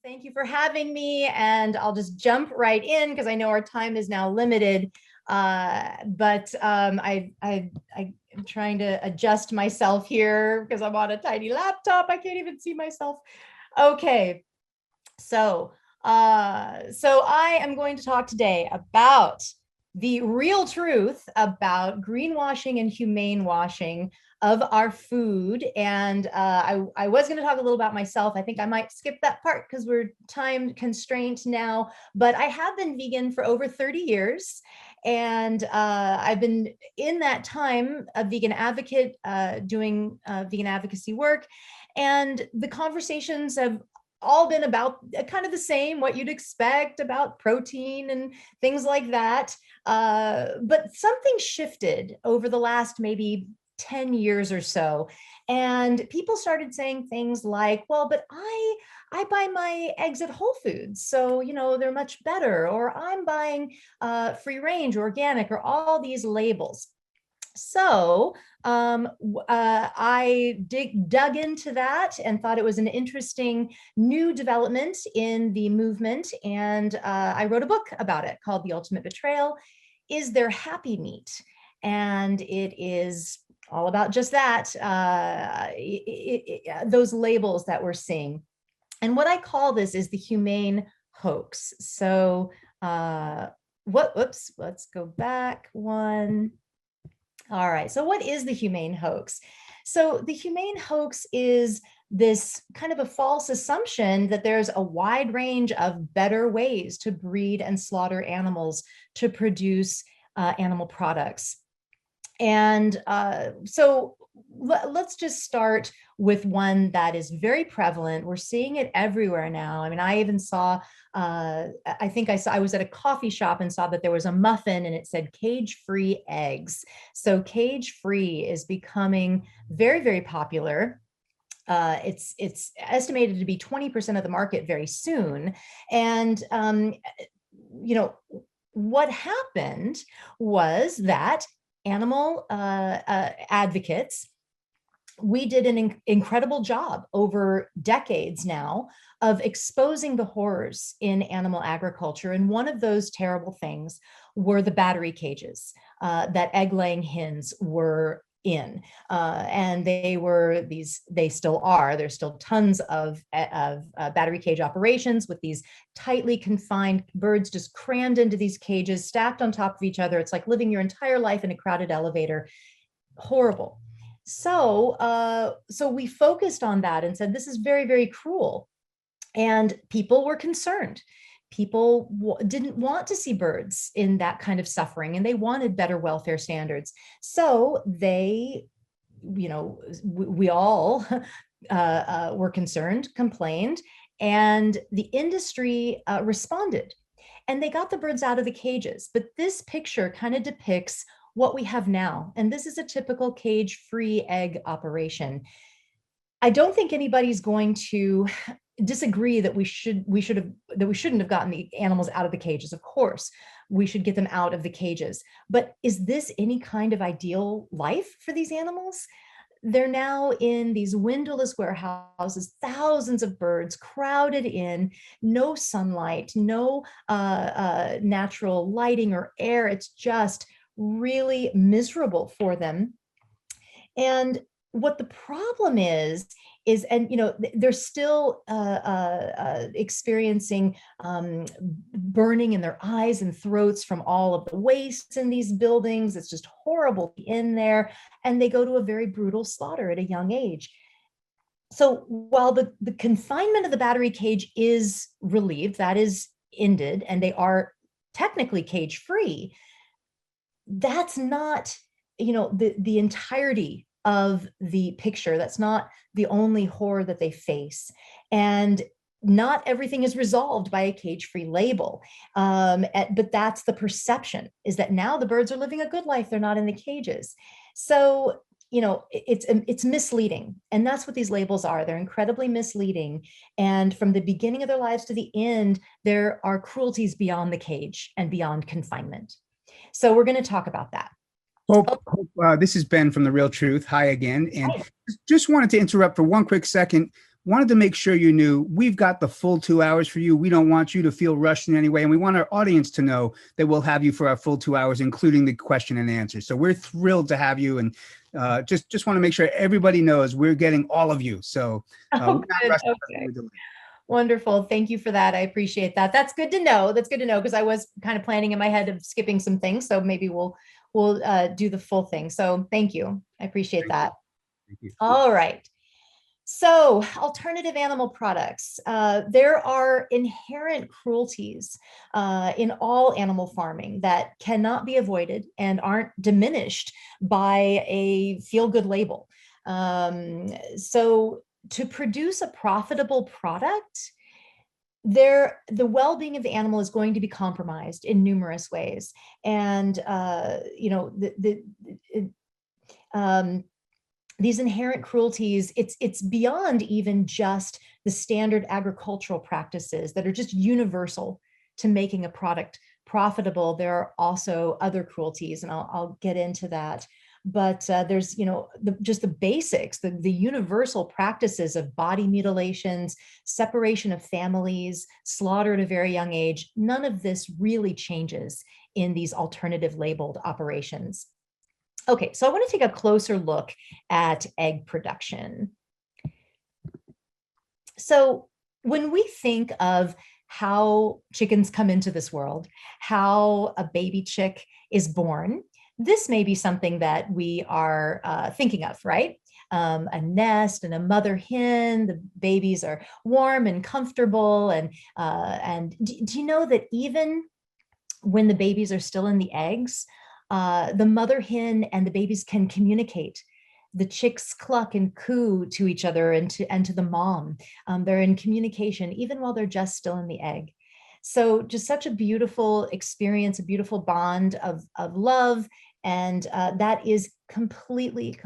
Thank you for having me. And I'll just jump right in because I know our time is now limited. I'm trying to adjust myself here because I'm on a tiny laptop. I can't even see myself. Okay. So I am going to talk today about the real truth about greenwashing and humane washing of our food. And I was going to talk a little about myself. I think I might skip that part because we're time constrained now, but I have been vegan for over 30 years. And I've been in that time a vegan advocate doing vegan advocacy work. And the conversations have all been about kind of the same, what you'd expect about protein and things like that. But something shifted over the last maybe 10 years or so. And people started saying things like, well, but I buy my eggs at Whole Foods, so, they're much better, or I'm buying free range, organic, or all these labels. So I dug into that and thought it was an interesting new development in the movement. And I wrote a book about it called The Ultimate Betrayal. Is There Happy Meat? And it is all about just that, those labels that we're seeing. And what I call this is the humane hoax. So whoops, let's go back one. All right, so what is the humane hoax? So the humane hoax is this kind of a false assumption that there's a wide range of better ways to breed and slaughter animals to produce animal products. And so let's just start with one that is very prevalent. We're seeing it everywhere now. I mean, I even saw, I was at a coffee shop and saw that there was a muffin and it said cage-free eggs. So cage-free is becoming very, very popular. It's estimated to be 20% of the market very soon. And, what happened was that animal advocates, we did an incredible job over decades now of exposing the horrors in animal agriculture. And one of those terrible things were the battery cages that egg-laying hens were in. And they still are, there's still tons of battery cage operations with these tightly confined birds just crammed into these cages, stacked on top of each other. It's like living your entire life in a crowded elevator. Horrible. So we focused on that and said, this is very, very cruel. And people were concerned. People didn't want to see birds in that kind of suffering, and they wanted better welfare standards. So they, we all were concerned, complained, and the industry responded. And they got the birds out of the cages. But this picture kind of depicts what we have now. And this is a typical cage-free egg operation. I don't think anybody's going to disagree that we shouldn't have gotten the animals out of the cages. Of course, we should get them out of the cages. But is this any kind of ideal life for these animals? They're now in these windowless warehouses, thousands of birds crowded in, no sunlight, no natural lighting or air. It's just really miserable for them. And what the problem is, and they're still experiencing burning in their eyes and throats from all of the waste in these buildings. It's just horrible in there. And they go to a very brutal slaughter at a young age. So while the confinement of the battery cage is relieved, that is ended, and they are technically cage-free, that's not, the entirety of the picture. That's not the only horror that they face. And not everything is resolved by a cage-free label. But that's the perception, is that now the birds are living a good life. They're not in the cages. So, it's misleading. And that's what these labels are. They're incredibly misleading. And from the beginning of their lives to the end, there are cruelties beyond the cage and beyond confinement. So we're going to talk about that. Hope, this is Ben from The Real Truth. Hi again. And just wanted to interrupt for one quick second. wanted to make sure you knew we've got the full 2 hours for you. We don't want you to feel rushed in any way. And we want our audience to know that we'll have you for our full 2 hours, including the question and answer. So we're thrilled to have you. And just want to make sure everybody knows we're getting all of you. So we're Oh, not good. rushing. Okay. Wonderful. Thank you for that. I appreciate that. That's good to know. That's good to know because I was kind of planning in my head of skipping some things. So maybe we'll do the full thing. So thank you. I appreciate that. Thank you. All right. So alternative animal products. There are inherent cruelties in all animal farming that cannot be avoided and aren't diminished by a feel-good label. So to produce a profitable product, the well-being of the animal is going to be compromised in numerous ways. And these inherent cruelties, it's beyond even just the standard agricultural practices that are just universal to making a product profitable. There are also other cruelties, and I'll get into that. But there's, just the basics, the universal practices of body mutilations, separation of families, slaughter at a very young age. None of this really changes in these alternative labeled operations. Okay, so I want to take a closer look at egg production. So when we think of how chickens come into this world, how a baby chick is born, this may be something that we are thinking of, right? A nest and a mother hen, the babies are warm and comfortable. And do you know that even when the babies are still in the eggs, the mother hen and the babies can communicate. The chicks cluck and coo to each other and to the mom. They're in communication even while they're just still in the egg. So just such a beautiful experience, a beautiful bond of love. And that is completely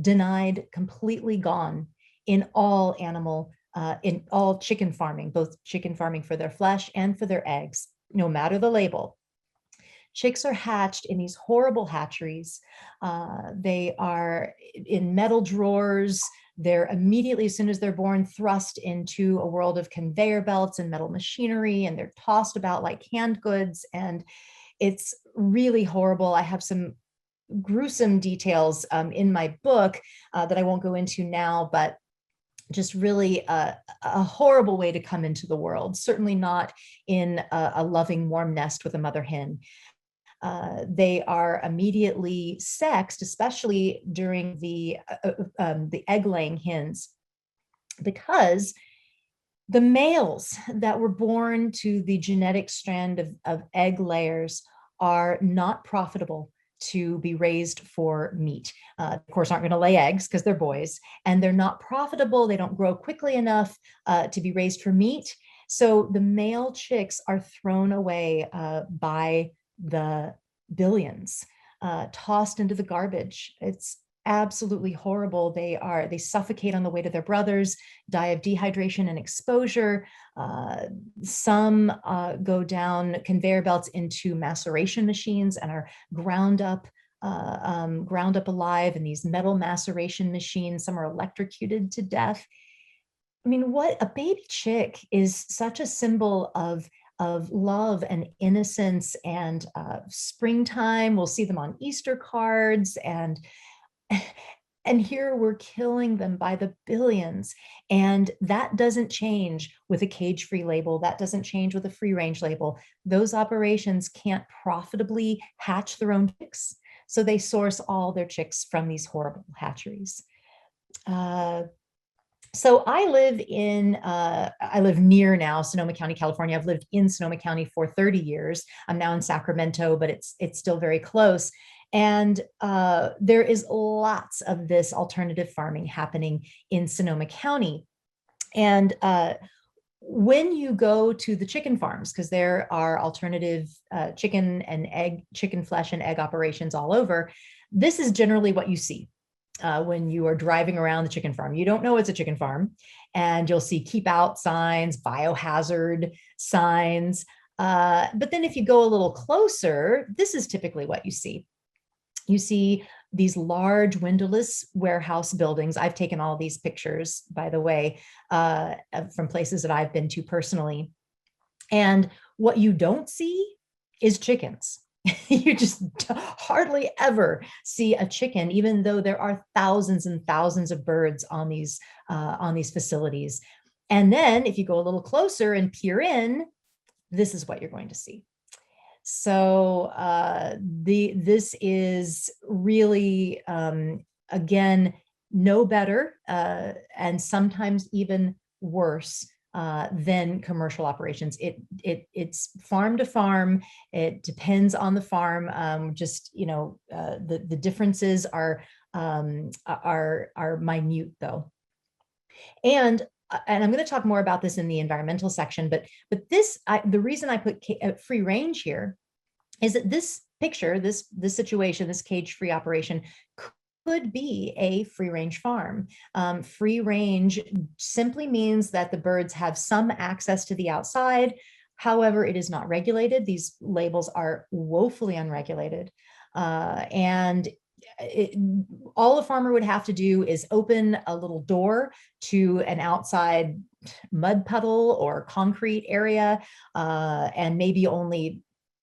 denied, completely gone in all in all chicken farming, both chicken farming for their flesh and for their eggs, no matter the label. Chicks are hatched in these horrible hatcheries. They are in metal drawers. They're immediately, as soon as they're born, thrust into a world of conveyor belts and metal machinery, and they're tossed about like canned goods. And it's really horrible. I have some gruesome details in my book that I won't go into now, but just really a horrible way to come into the world. Certainly not in a loving, warm nest with a mother hen. They are immediately sexed, especially during the egg-laying hens, because the males that were born to the genetic strand of egg layers are not profitable to be raised for meat. Of course, aren't going to lay eggs because they're boys, and they're not profitable. They don't grow quickly enough to be raised for meat. So the male chicks are thrown away by the billions, tossed into the garbage. It's absolutely horrible. They suffocate on the way to their brothers, die of dehydration and exposure. Some go down conveyor belts into maceration machines and are ground up alive in these metal maceration machines. Some are electrocuted to death. I mean, what a baby chick is such a symbol of love and innocence and springtime. We'll see them on Easter cards, and here we're killing them by the billions. And that doesn't change with a cage-free label. That doesn't change with a free-range label. Those operations can't profitably hatch their own chicks. So they source all their chicks from these horrible hatcheries. So I live near now Sonoma County, California. I've lived in Sonoma County for 30 years. I'm now in Sacramento, but it's still very close. And there is lots of this alternative farming happening in Sonoma County. And when you go to the chicken farms, because there are alternative chicken flesh and egg operations all over, this is generally what you see. When you are driving around the chicken farm. You don't know it's a chicken farm, and you'll see keep out signs, biohazard signs. But then if you go a little closer, this is typically what you see. You see these large windowless warehouse buildings. I've taken all these pictures, by the way, from places that I've been to personally. And what you don't see is chickens. You just hardly ever see a chicken, even though there are thousands and thousands of birds on these facilities. And then if you go a little closer and peer in, this is what you're going to see. So this is really, again, no better and sometimes even worse than commercial operations. It's farm to farm. It depends on the farm. Just, the differences are minute though. And I'm going to talk more about this in the environmental section, but the reason I put free range here is that this picture, this situation, this cage-free operation could be a free range farm. Free range simply means that the birds have some access to the outside. However, it is not regulated. These labels are woefully unregulated. And all a farmer would have to do is open a little door to an outside mud puddle or concrete area, and maybe only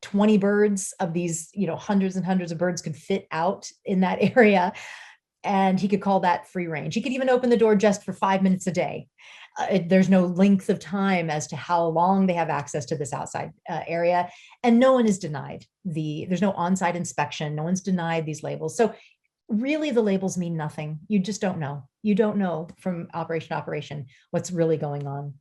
20 birds of these, hundreds and hundreds of birds could fit out in that area. And he could call that free range. He could even open the door just for 5 minutes a day. There's no length of time as to how long they have access to this outside area. And no one is denied there's no on-site inspection. No one's denied these labels. So really the labels mean nothing. You just don't know. You don't know from operation to operation what's really going on.